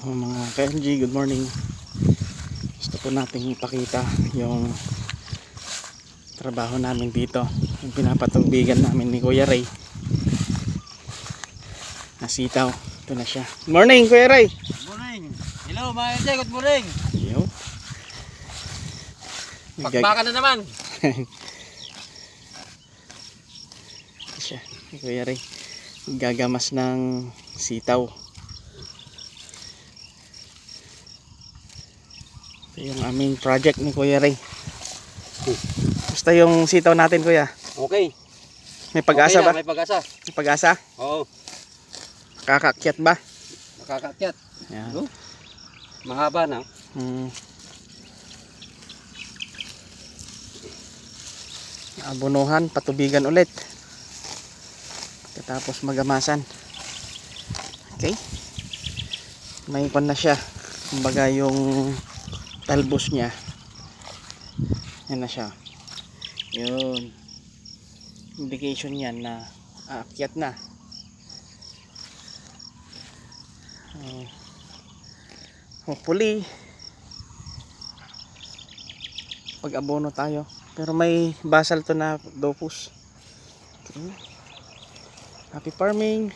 Mga KMG, good morning. Gusto po natin ipakita yung trabaho namin dito, yung pinapatubigan namin ni Kuya Ray na sitaw. Ito na siya. Good morning, Kuya Ray. Good morning. Hello mga ente, good morning. Yo. Pakbaka na naman. Ito siya, Kuya Ray. Gagamas ng sitaw. Ito yung aming project ni Kuya Ray. Basta yung sitaw natin, Kuya. Okay. May pag-asa Okay na, ba? may pag-asa. May pag-asa? Oo. Kakakyat ba? Nakakakyat. Yan. Oh, mahaba na. Abunuhan, patubigan ulit. Tapos magamasan. Okay. May kon na siya. Kumbaga yung talbos niya. Yan na siya. Yun. Indication yan na aakyat na. Hopefully pag-abono tayo. Pero may basal to na dopus. Okay. Happy farming.